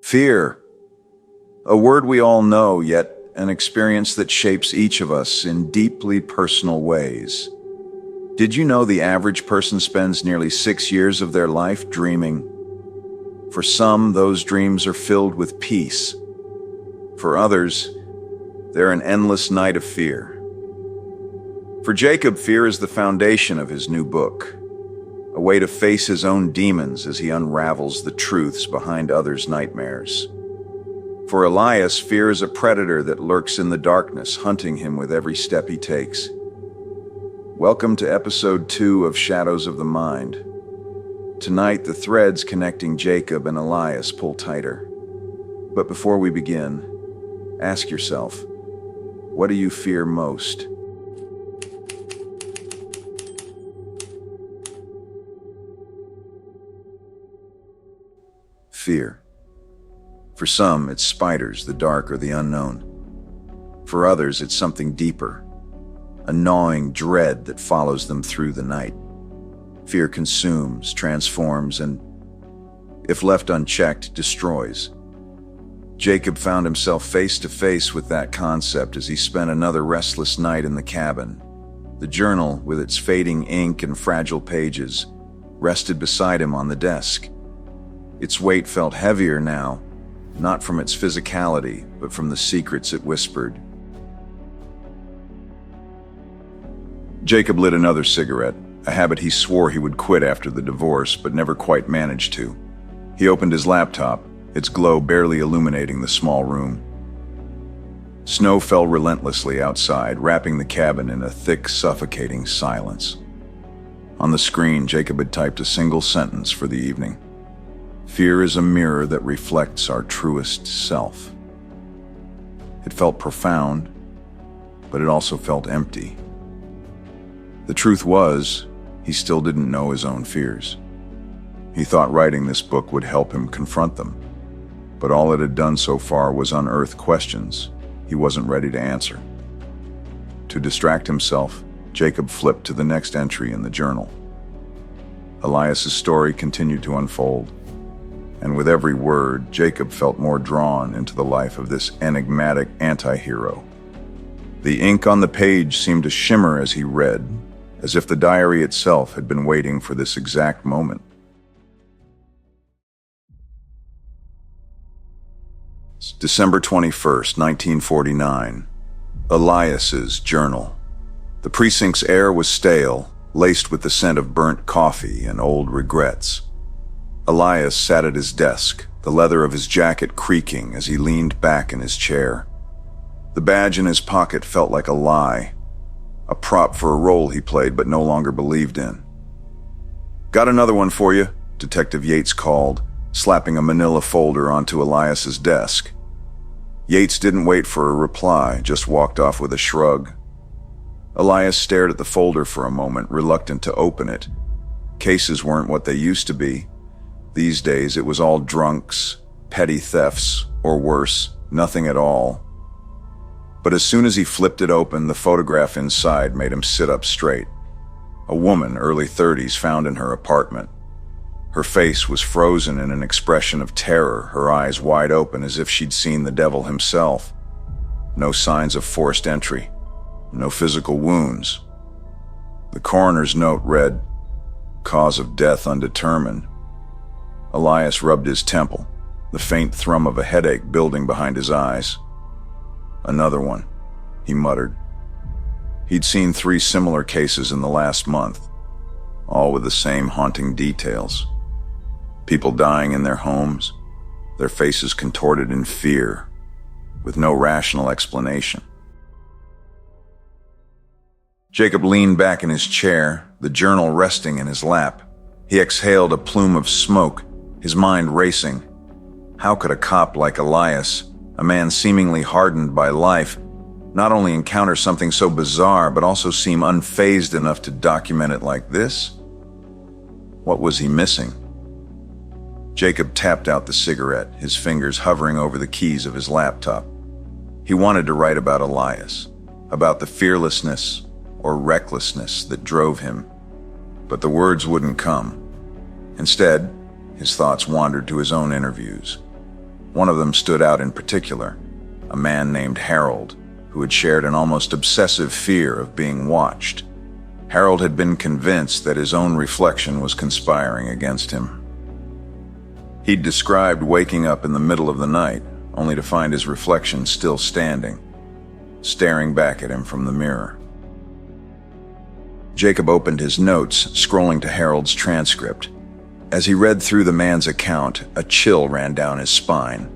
Fear, a word we all know, yet an experience that shapes each of us in deeply personal ways. Did you know the average person spends nearly 6 years of their life dreaming? For some, those dreams are filled with peace. For others, they're an endless night of fear. For Jacob, fear is the foundation of his new book, a way to face his own demons as he unravels the truths behind others' nightmares. For Elias, fear is a predator that lurks in the darkness, hunting him with every step he takes. Welcome to episode 2 of Shadows of the Mind. Tonight, the threads connecting Jacob and Elias pull tighter. But before we begin, ask yourself, what do you fear most? Fear. For some, it's spiders, the dark, or the unknown. For others, it's something deeper, a gnawing dread that follows them through the night. Fear consumes, transforms, and, if left unchecked, destroys. Jacob found himself face to face with that concept as he spent another restless night in the cabin. The journal, with its fading ink and fragile pages, rested beside him on the desk. Its weight felt heavier now, not from its physicality, but from the secrets it whispered. Jacob lit another cigarette, a habit he swore he would quit after the divorce, but never quite managed to. He opened his laptop, its glow barely illuminating the small room. Snow fell relentlessly outside, wrapping the cabin in a thick, suffocating silence. On the screen, Jacob had typed a single sentence for the evening. Fear is a mirror that reflects our truest self. It felt profound, but it also felt empty. The truth was, he still didn't know his own fears. He thought writing this book would help him confront them, but all it had done so far was unearth questions he wasn't ready to answer. To distract himself, Jacob flipped to the next entry in the journal. Elias's story continued to unfold, and with every word, Jacob felt more drawn into the life of this enigmatic anti-hero. The ink on the page seemed to shimmer as he read, as if the diary itself had been waiting for this exact moment. December 21st, 1949. Elias's journal. The precinct's air was stale, laced with the scent of burnt coffee and old regrets. Elias sat at his desk, the leather of his jacket creaking as he leaned back in his chair. The badge in his pocket felt like a lie, a prop for a role he played but no longer believed in. "Got another one for you," Detective Yates called, slapping a manila folder onto Elias's desk. Yates didn't wait for a reply, just walked off with a shrug. Elias stared at the folder for a moment, reluctant to open it. Cases weren't what they used to be. These days, it was all drunks, petty thefts, or worse, nothing at all. But as soon as he flipped it open, the photograph inside made him sit up straight. A woman, early 30s, found in her apartment. Her face was frozen in an expression of terror, her eyes wide open as if she'd seen the devil himself. No signs of forced entry, no physical wounds. The coroner's note read, "Cause of death undetermined." Elias rubbed his temple, the faint thrum of a headache building behind his eyes. "Another one," he muttered. He'd seen 3 similar cases in the last month, all with the same haunting details. People dying in their homes, their faces contorted in fear, with no rational explanation. Jacob leaned back in his chair, the journal resting in his lap. He exhaled a plume of smoke, his mind racing. How could a cop like Elias, a man seemingly hardened by life, not only encounter something so bizarre, but also seem unfazed enough to document it like this? What was he missing? Jacob tapped out the cigarette, his fingers hovering over the keys of his laptop. He wanted to write about Elias, about the fearlessness or recklessness that drove him, but the words wouldn't come. Instead, his thoughts wandered to his own interviews. One of them stood out in particular, a man named Harold, who had shared an almost obsessive fear of being watched. Harold had been convinced that his own reflection was conspiring against him. He'd described waking up in the middle of the night, only to find his reflection still standing, staring back at him from the mirror. Jacob opened his notes, scrolling to Harold's transcript. As he read through the man's account, a chill ran down his spine.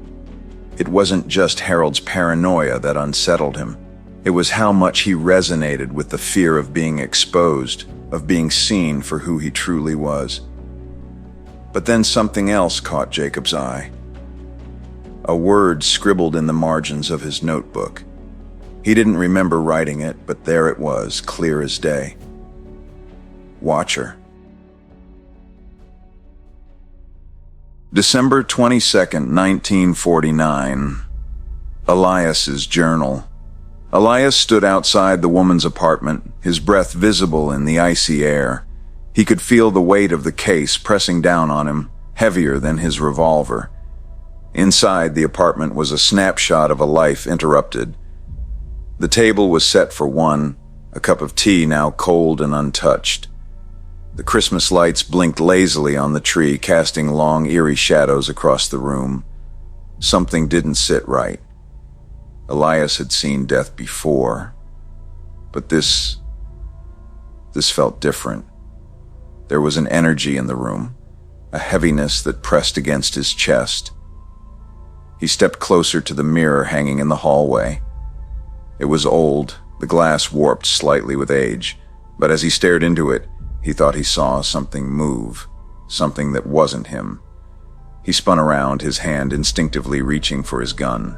It wasn't just Harold's paranoia that unsettled him. It was how much he resonated with the fear of being exposed, of being seen for who he truly was. But then something else caught Jacob's eye. A word scribbled in the margins of his notebook. He didn't remember writing it, but there it was, clear as day. Watcher. December 22nd, 1949. Elias's journal. Elias stood outside the woman's apartment, his breath visible in the icy air. He could feel the weight of the case pressing down on him, heavier than his revolver. Inside the apartment was a snapshot of a life interrupted. The table was set for one, a cup of tea now cold and untouched. The Christmas lights blinked lazily on the tree, casting long, eerie shadows across the room. Something didn't sit right. Elias had seen death before, but this felt different. There was an energy in the room, a heaviness that pressed against his chest. He stepped closer to the mirror hanging in the hallway. It was old, the glass warped slightly with age, but as he stared into it, he thought he saw something move, something that wasn't him. He spun around, his hand instinctively reaching for his gun.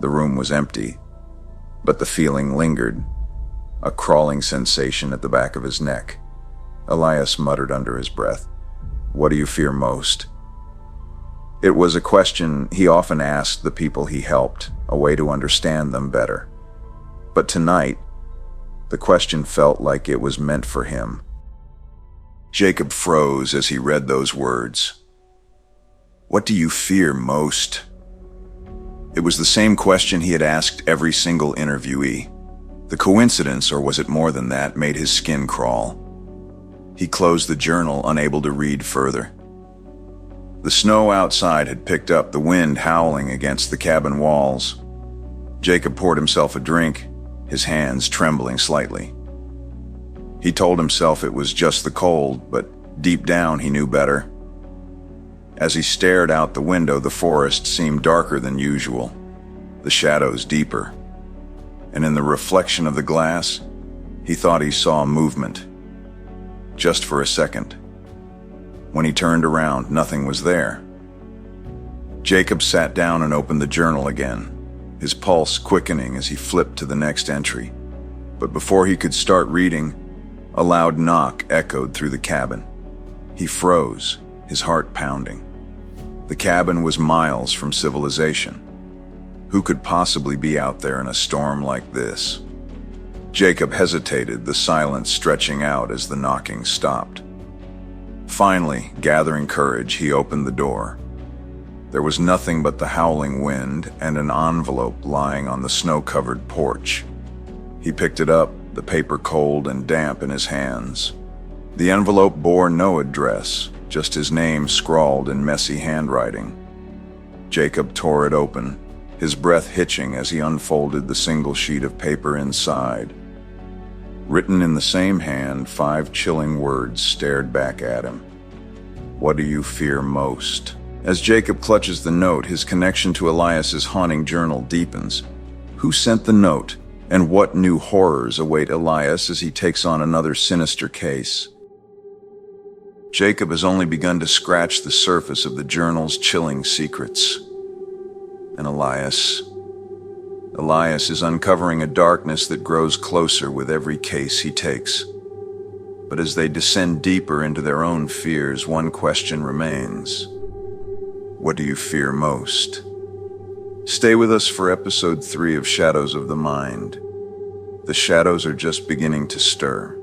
The room was empty, but the feeling lingered, a crawling sensation at the back of his neck. Elias muttered under his breath, "What do you fear most?" It was a question he often asked the people he helped, a way to understand them better. But tonight, the question felt like it was meant for him. Jacob froze as he read those words. What do you fear most? It was the same question he had asked every single interviewee. The coincidence, or was it more than that, made his skin crawl. He closed the journal, unable to read further. The snow outside had picked up, the wind howling against the cabin walls. Jacob poured himself a drink, his hands trembling slightly. He told himself it was just the cold, but deep down he knew better. As he stared out the window, the forest seemed darker than usual, the shadows deeper. And in the reflection of the glass, he thought he saw movement. Just for a second. When he turned around, nothing was there. Jacob sat down and opened the journal again, his pulse quickening as he flipped to the next entry. But before he could start reading, a loud knock echoed through the cabin. He froze, his heart pounding. The cabin was miles from civilization. Who could possibly be out there in a storm like this? Jacob hesitated, the silence stretching out as the knocking stopped. Finally, gathering courage, he opened the door. There was nothing but the howling wind and an envelope lying on the snow-covered porch. He picked it up, the paper cold and damp in his hands. The envelope bore no address, just his name scrawled in messy handwriting. Jacob tore it open, his breath hitching as he unfolded the single sheet of paper inside. Written in the same hand, 5 chilling words stared back at him. What do you fear most? As Jacob clutches the note, his connection to Elias's haunting journal deepens. Who sent the note? And what new horrors await Elias as he takes on another sinister case? Jacob has only begun to scratch the surface of the journal's chilling secrets. And Elias is uncovering a darkness that grows closer with every case he takes. But as they descend deeper into their own fears, one question remains. What do you fear most? Stay with us for episode 3 of Shadows of the Mind. The shadows are just beginning to stir.